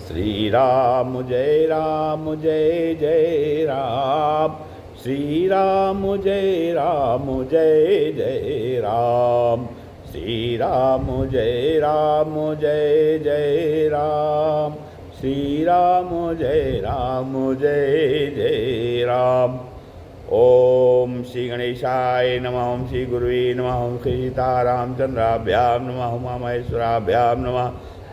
श्री राम जय जय राम, श्री राम जय जय राम, श्री राम जय जय राम, श्री राम जय जय राम। ओम श्री गणेशाय नमः, ओम श्री गुरुवे नमः, ओम श्री सीतारामचंद्राभ्यां नमः, उमा महेश्वराभ्यां नमः,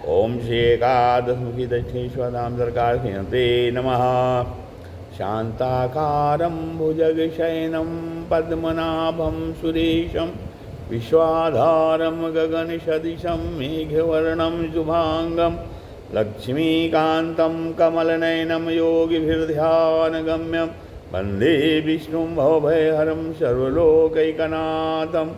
ओम श्री एकादशमुखी दक्षिणेश्वरधाम सरकार ते नमः। शांताकारं भुजगशयनं पद्मनाभं सुरेशं, विश्वाधारं गगनसदृशं मेघवर्णं शुभांगं, लक्ष्मीकान्तं कमलनयनं योगिभिर्ध्यानगम्यं, वन्दे विष्णुं भवभयहरं सर्वलोकैकनाथं।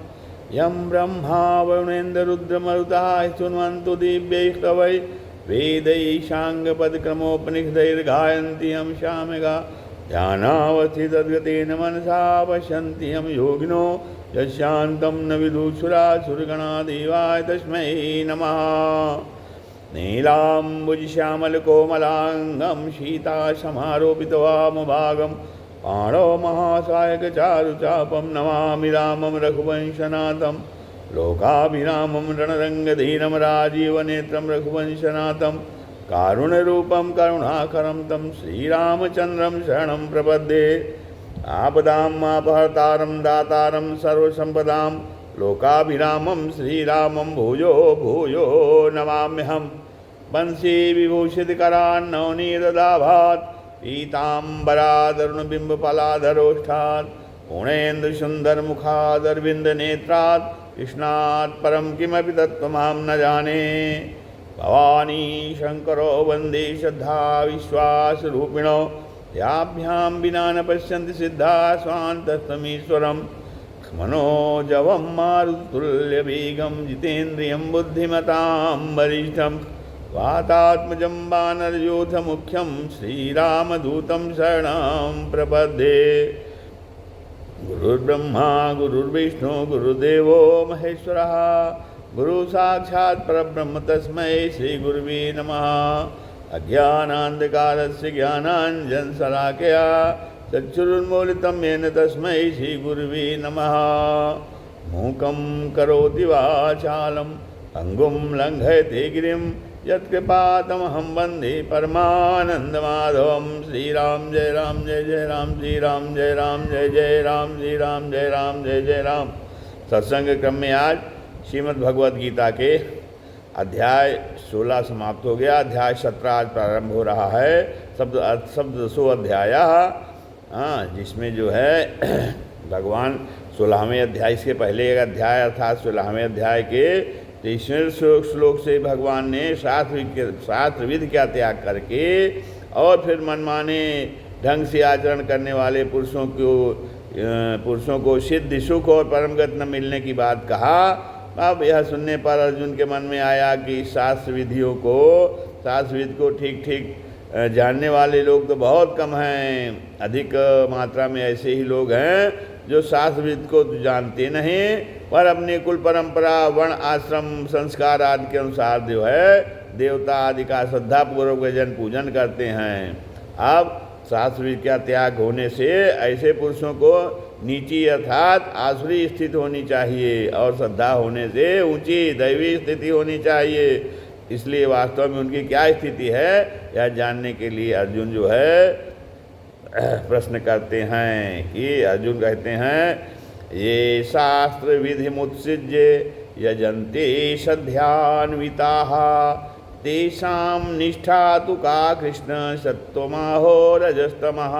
यं ब्रह्मा वरुणेन्द्ररुद्रमरुतः स्तुवन्तु दिव्यैस्तवैः, वेदैः साङ्गपदक्रमोपनिषदैर्गायन्ति यं सामगा, ध्यानावस्थितद्गतेन मनसा पश्यन्ति यं योगिनो, यशान्तं न विदुषुरासुरगणादेवाय तस्मै नमः। नीलाम्बुजश्यामलकोमलाङ्गं सीतासमारोपितवामभागं, पाणौ महासायकचारुचापं नमामि रामं रघुवंशनाथं। लोकाभिरामं रणरङ्गधीरं राजीवनेत्रं रघुवंशनाथं, कारुण्यरूपं करुणाकरं तं श्रीरामचन्द्रं शरणं प्रपद्ये। आपदामपहर्तारं दातारं सर्वसम्पदां, लोकाभिरामं श्रीरामं भूयो भूयो नमाम्यहम्। वंशी विभूषितकरान्नवनीतदाभात्, पीताम्बरादरुणबिम्बफलाधरोष्ठात्, पूर्णेन्दुसुन्दरमुखादरविन्दनेत्रात्, कृष्णात् परं किमपि तत्त्वमहं न जाने। भवानी शङ्करो वन्दे श्रद्धा विश्वासरूपिणो, याभ्यां विना न पश्यन्ति सिद्धा स्वान्तस्तमीश्वरम्। मनोजवं मारुतुल्यवेगं, जितेन्द्रियं बुद्धिमतां वरिष्ठं, वातात्मजं वानरयूथमुख्यं, श्रीरामदूतं शरणं प्रपद्ये। गुरुर्ब्रह्मा गुरुर्विष्णु गुरुदेवो महेश्वरः, गुरुसाक्षात् परब्रह्म तस्मै श्रीगुरुवे नमः। अज्ञानान्धकारस्य ज्ञानाञ्जनशलाकया चक्षुरुन्मीलितं येन तस्मै श्रीगुरुवे नमः। मूकं करोति वाचालं पङ्गुं लङ्घयते गिरिं, यत्कृपातमहं वन्दे परमानन्दमाधवं। श्रीराम जय जय राम, श्रीराम जय जय राम, श्रीराम जय जय जय राम। सत्संग क्रम में आज श्रीमद् भगवद गीता के अध्याय 16 समाप्त हो गया। अध्याय 17 आज प्रारंभ हो रहा है। शब्द 10 अध्याय, जिसमें जो है भगवान 16वें अध्याय, इसके पहले एक अध्याय अर्थात 16वें अध्याय के 23वें श्लोक से भगवान ने शास्त्र विधि का त्याग करके और फिर मनमाने ढंग से आचरण करने वाले पुरुषों को सिद्ध सुख और परमगत न मिलने की बात कहा। अब यह सुनने पर अर्जुन के मन में आया कि शास्त्र विधि को ठीक ठीक जानने वाले लोग तो बहुत कम हैं, अधिक मात्रा में ऐसे ही लोग हैं जो शास्त्र विधि को जानते नहीं, पर अपने कुल परंपरा वर्ण आश्रम संस्कार आदि के अनुसार जो है देवता आदि का श्रद्धापूर्वक भजन पूजन करते हैं। अब शास्त्र विधि का त्याग होने से ऐसे पुरुषों को नीची अर्थात आसुरी स्थिति होनी चाहिए और श्रद्धा होने से ऊंची दैवी स्थिति होनी चाहिए। इसलिए वास्तव में उनकी क्या स्थिति है यह जानने के लिए अर्जुन जो है प्रश्न करते हैं कि अर्जुन कहते हैं, ये शास्त्र विधि मुत्सृज्य यजन्ते सध्यान्विताः, तेषां निष्ठा तु का कृष्ण सत्वमाहो रजस्तमः।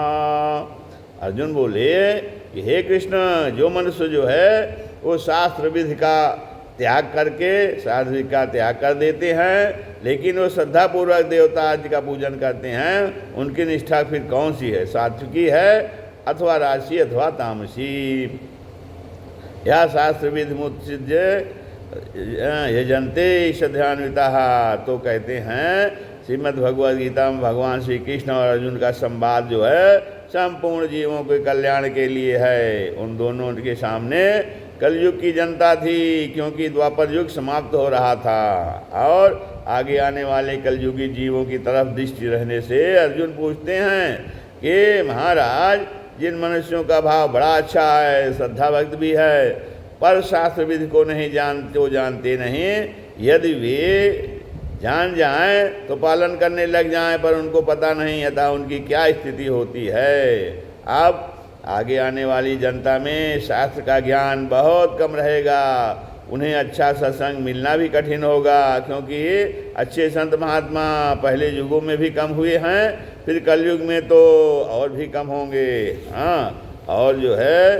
अर्जुन बोले कि हे कृष्ण, जो मनुष्य जो है वो शास्त्र विधि का त्याग करके शास्त्र विधि का त्याग कर देते हैं, लेकिन वो श्रद्धापूर्वक देवता आदि का पूजन करते हैं, उनकी निष्ठा फिर कौन सी है, सात्विकी है अथवा राजसी अथवा तामसी। यह शास्त्र विधि मुत्सृज्य यजन्ते सध्यान्विताः, तो कहते हैं श्रीमद् भगवद गीता में भगवान श्री कृष्ण और अर्जुन का संवाद जो है संपूर्ण जीवों के कल्याण के लिए है। उन दोनों के सामने कलयुग की जनता थी, क्योंकि द्वापर युग समाप्त हो रहा था और आगे आने वाले कलयुगी जीवों की तरफ दृष्टि रहने से अर्जुन पूछते हैं कि महाराज, जिन मनुष्यों का भाव बड़ा अच्छा है, श्रद्धा भक्त भी है, पर शास्त्र विधि को नहीं जानते नहीं, यदि वे जान जाएं तो पालन करने लग जाएं, पर उनको पता नहीं अतः उनकी क्या स्थिति होती है। अब आगे आने वाली जनता में शास्त्र का ज्ञान बहुत कम रहेगा, उन्हें अच्छा सत्संग मिलना भी कठिन होगा, क्योंकि अच्छे संत महात्मा पहले युगों में भी कम हुए हैं, फिर कलयुग में तो और भी कम होंगे। हाँ, और जो है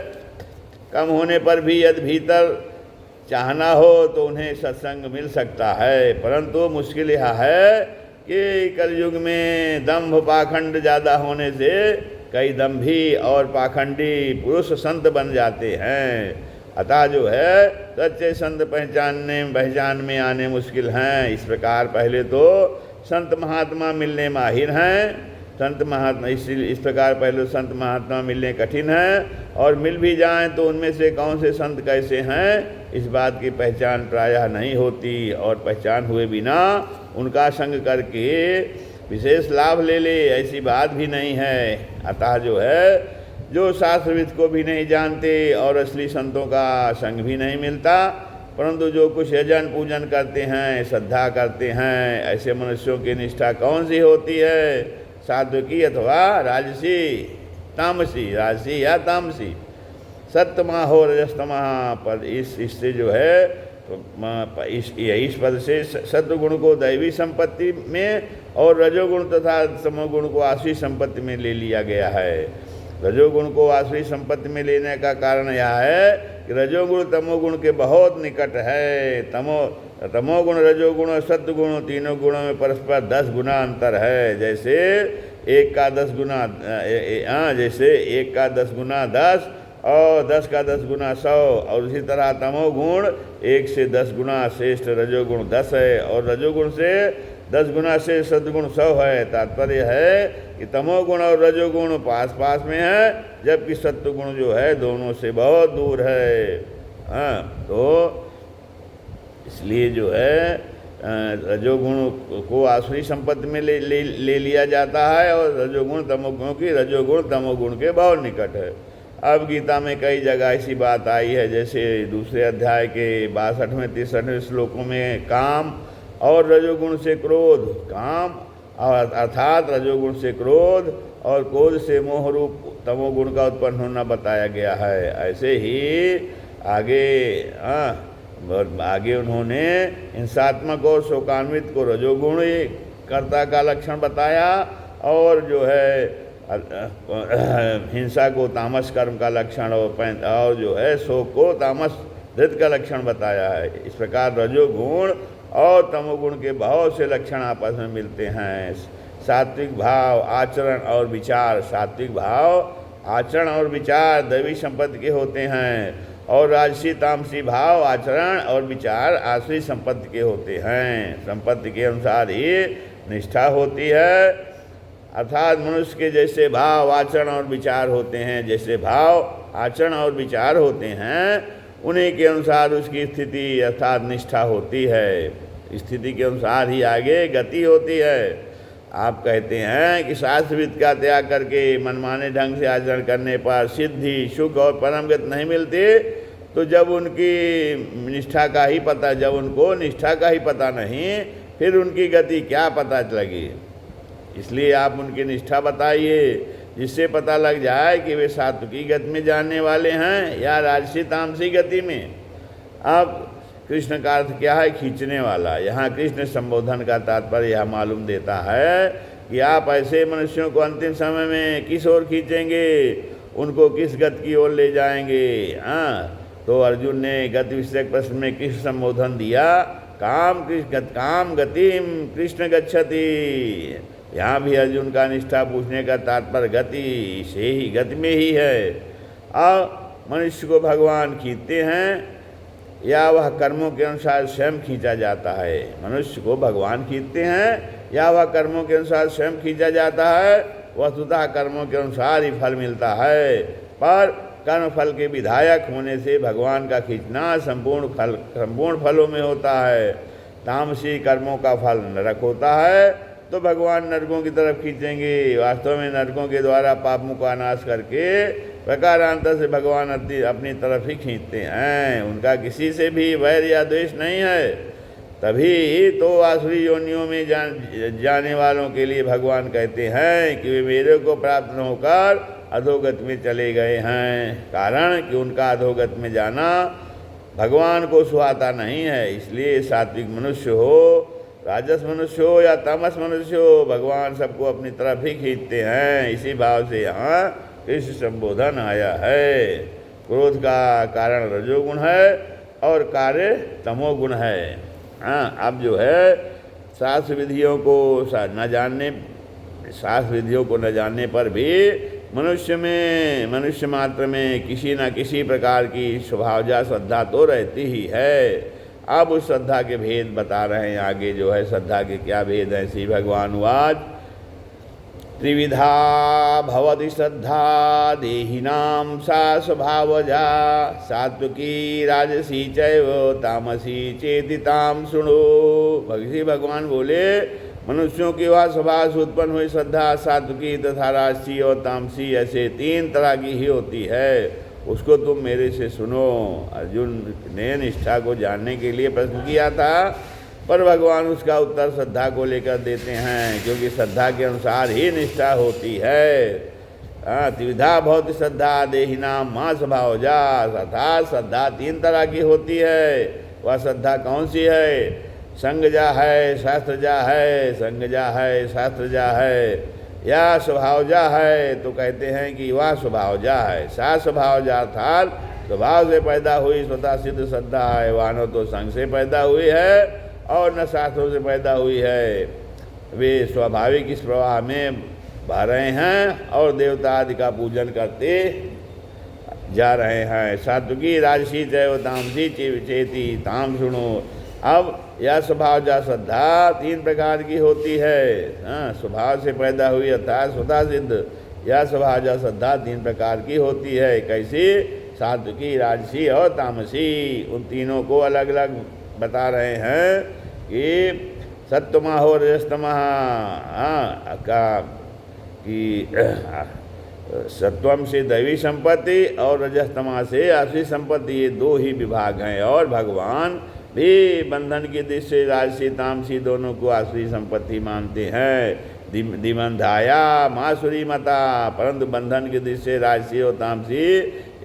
कम होने पर भी यदि भीतर चाहना हो तो उन्हें सत्संग मिल सकता है, परंतु मुश्किल यह है कि कलयुग में दंभ पाखंड ज़्यादा होने से कई दंभी और पाखंडी पुरुष संत बन जाते हैं, अतः जो है सच्चे संत पहचान में आने मुश्किल हैं। इस प्रकार पहले तो संत महात्मा मिलने माहिर हैं, संत महात्मा इस प्रकार पहले संत महात्मा मिलने कठिन हैं, और मिल भी जाएं तो उनमें से कौन से संत कैसे हैं इस बात की पहचान प्रायः नहीं होती, और पहचान हुए बिना उनका संग करके विशेष लाभ ले ले ऐसी बात भी नहीं है। अतः जो है जो शास्त्रविद को भी नहीं जानते और असली संतों का संग भी नहीं मिलता, परंतु जो कुछ यजन पूजन करते हैं, श्रद्धा करते हैं, ऐसे मनुष्यों की निष्ठा कौन सी होती है, सात्विकी अथवा राजसी तामसी, राजसी या तामसी, सत्तमा हो रजस्तमा पद। इससे जो है इस पद से सत्वगुण को दैवी संपत्ति में और रजोगुण तथा तमोगुण को आसुरी संपत्ति में ले लिया गया है। रजोगुण को आसुरी संपत्ति में लेने का कारण यह है कि रजोगुण तमोगुण के बहुत निकट है। तमोगुण रजोगुण और सत्वगुण तीनों गुणों में परस्पर 10 गुना अंतर है। जैसे 1 का 10 गुना जैसे 1 का 10 गुना 10 और 10 का 10 गुना 100, और उसी तरह तमोगुण 1 से 10 गुना श्रेष्ठ रजोगुण 10 है, और रजोगुण से 10 गुना से सद्गुण 100 है। तात्पर्य है कि तमोगुण और रजोगुण पास पास में है, जबकि सत्वगुण जो है दोनों से बहुत दूर है। तो इसलिए जो है रजोगुण को आसुरी संपत्ति में ले लिया जाता है, और रजोगुण तमोगुण की रजोगुण तमोगुण के बहुत निकट है। अब गीता में कई जगह ऐसी बात आई है, जैसे दूसरे अध्याय के 62वें 63वें श्लोकों में काम और रजोगुण से क्रोध, काम और अर्थात रजोगुण से क्रोध और क्रोध से मोह रूप तमोगुण का उत्पन्न होना बताया गया है। ऐसे ही आगे उन्होंने हिंसात्मक और शोकान्वित को रजोगुण कर्ता का लक्षण बताया, और जो है हिंसा को तामस कर्म का लक्षण, और जो है शोक को तामस धृत का लक्षण बताया है। इस प्रकार रजोगुण और तमोगुण के बहुत से लक्षण आपस में मिलते हैं। सात्विक भाव, आचरण और विचार, सात्विक भाव, आचरण और विचार दैवी संपत्ति के होते हैं, और राजसी तामसी भाव, आचरण और विचार आसुरी संपत्ति के होते हैं। संपत्ति के अनुसार ही निष्ठा होती है, अर्थात मनुष्य के जैसे भाव, आचरण और विचार होते हैं, जैसे भाव, आचरण और विचार होते हैं, उन्हीं के अनुसार उसकी स्थिति अर्थात निष्ठा होती है। स्थिति के अनुसार ही आगे गति होती है। आप कहते हैं कि शास्त्रविद का त्याग करके मनमाने ढंग से आचरण करने पर सिद्धि, सुख और परम गति नहीं मिलती, तो जब उनको निष्ठा का ही पता नहीं, फिर उनकी गति क्या पता लगी। इसलिए आप उनकी निष्ठा बताइए, जिससे पता लग जाए कि वे सात्विकी गति में जाने वाले हैं या राजसी तामसी गति में। अब कृष्ण का अर्थ क्या है? खींचने वाला। यहाँ कृष्ण संबोधन का तात्पर्य यह मालूम देता है कि आप ऐसे मनुष्यों को अंतिम समय में किस ओर खींचेंगे, उनको किस गति की ओर ले जाएंगे। तो अर्जुन ने गति विषयक प्रश्न में कृष्ण संबोधन दिया, काम गतिम कृष्ण गच्छति। यहाँ भी अर्जुन का निष्ठा पूछने का तात्पर्य गति में ही है। अब मनुष्य को भगवान खींचते हैं या वह कर्मों के अनुसार स्वयं खींचा जाता है। मनुष्य को भगवान खींचते हैं या वह कर्मों के अनुसार स्वयं खींचा जाता है। वस्तुतः कर्मों के अनुसार ही फल मिलता है, पर कर्म फल के विधायक होने से भगवान का खींचना संपूर्ण फलों में होता है। तामसी कर्मों का फल नरक होता है, तो भगवान नरकों की तरफ खींचेंगे। वास्तव में नरकों के द्वारा पापों का नाश करके प्रकारांतर से भगवान अपनी तरफ ही खींचते हैं। उनका किसी से भी वैर या द्वेष नहीं है। तभी तो आसुरी योनियों में जाने वालों के लिए भगवान कहते हैं कि वे मेरे को प्राप्त न होकर अधोगत में चले गए हैं। कारण कि उनका अधोगत में जाना भगवान को सुहाता नहीं है। इसलिए सात्विक मनुष्य हो, राजस मनुष्य हो या तामस मनुष्य हो, भगवान सबको अपनी तरफ ही खींचते हैं। इसी भाव से यहाँ कृष्ण संबोधन आया है। क्रोध का कारण रजोगुण है और कार्य तमोगुण है। हाँ, अब जो है शास्त्र विधियों को न जानने पर भी मनुष्य मात्र में किसी न किसी प्रकार की स्वभावजा श्रद्धा तो रहती ही है। अब उस श्रद्धा के भेद बता रहे हैं आगे। जो है श्रद्धा के क्या भेद हैं, श्री भगवान वाच त्रिविधा भवति श्रद्धा देहिनां सा स्वभावजा सात्विकी राजसी चैव तामसी चेति ताम शृणु। भगवान बोले मनुष्यों की वह स्वभाव से उत्पन्न हुई श्रद्धा सात्विकी तथा राजसी और तामसी ऐसे 3 तरह की ही होती है। उसको तुम मेरे से सुनो। अर्जुन ने निष्ठा को जानने के लिए प्रश्न किया था, पर भगवान उसका उत्तर श्रद्धा को लेकर देते हैं, क्योंकि श्रद्धा के अनुसार ही निष्ठा होती है। त्रिविधा भवति श्रद्धा देहिनाम मा स्वभावजा। अर्थात श्रद्धा 3 तरह की होती है। वह श्रद्धा कौन सी है? संगजा है, शास्त्रजा है, संगजा है, शास्त्रजा है, या स्वभावजा है। तो कहते हैं कि वह स्वभावजा है। सा स्वभावजा अर्थात स्वभाव से पैदा हुई स्वतः सिद्ध श्रद्धा है। वह न तो संग से पैदा हुई है और न शास्त्रों से पैदा हुई है। वे स्वाभाविक इस प्रवाह में बह रहे हैं और देवता आदि का पूजन करते जा रहे हैं। सात्विकी राजसी चैव तामसी चेति ताम शृणु। अब यह स्वभावजा श्रद्धा 3 प्रकार की होती है। स्वभाव से पैदा हुई अर्थात स्वतः सिद्ध यह स्वभावजा श्रद्धा 3 प्रकार की होती है। कैसी? सात्विकी राजसी और तामसी। उन तीनों को अलग अलग बता रहे हैं कि सत्वमा हो रजस्तमा का कि सत्वम से दैवी संपत्ति और रजस्तमा से आसुरी संपत्ति, ये 2 ही विभाग हैं। और भगवान भी बंधन की दृष्टि से राजसी तामसी दोनों को आसुरी संपत्ति मानते हैं। दिमंधाया मासुरी मता। परंतु बंधन की दृष्टि से राजसी और तामसी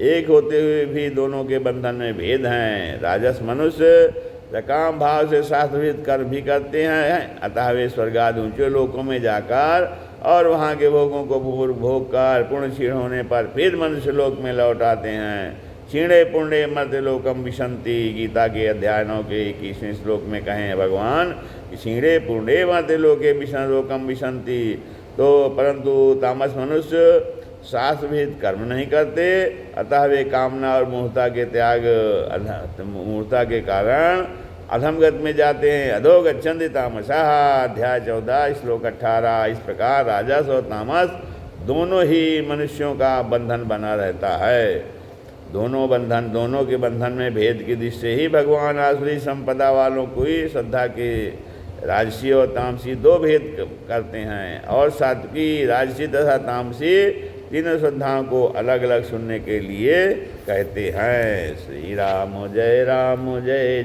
एक होते हुए भी दोनों के बंधन में भेद हैं। राजस मनुष्य सकाम भाव से शास्त्रविद कर्म भी करते हैं, अतः वे स्वर्गादि ऊंचे लोकों में जाकर और वहाँ के भोगों को भोग कर पुण्य क्षीण होने पर फिर मनुष्य लोक में लौट आते हैं। क्षीणे पुण्य मर्त्य लोकम विशंति। गीता के अध्याय 9 के 21वें श्लोक में कहें भगवान कि क्षीणे पुण्य मर्त्य लोके लोकम विशंति। तो परंतु तामस मनुष्य शास्त्रविहित कर्म नहीं करते, अतः वे कामना और मूर्ता के कारण अधमगत में जाते हैं। अधो गच्छन्ति तामसा। अध्याय 14 श्लोक 18। इस प्रकार राजस और तामस दोनों ही मनुष्यों का बंधन बना रहता है। दोनों के बंधन में भेद की दृष्टि से ही भगवान आसुरी संपदा वालों को ही श्रद्धा के राजसी और तामसी 2 भेद करते हैं, और सात्विकी राजसी तथा तामसी तीनों श्रद्धाओं को अलग अलग सुनने के लिए कहते हैं। श्री राम जय जय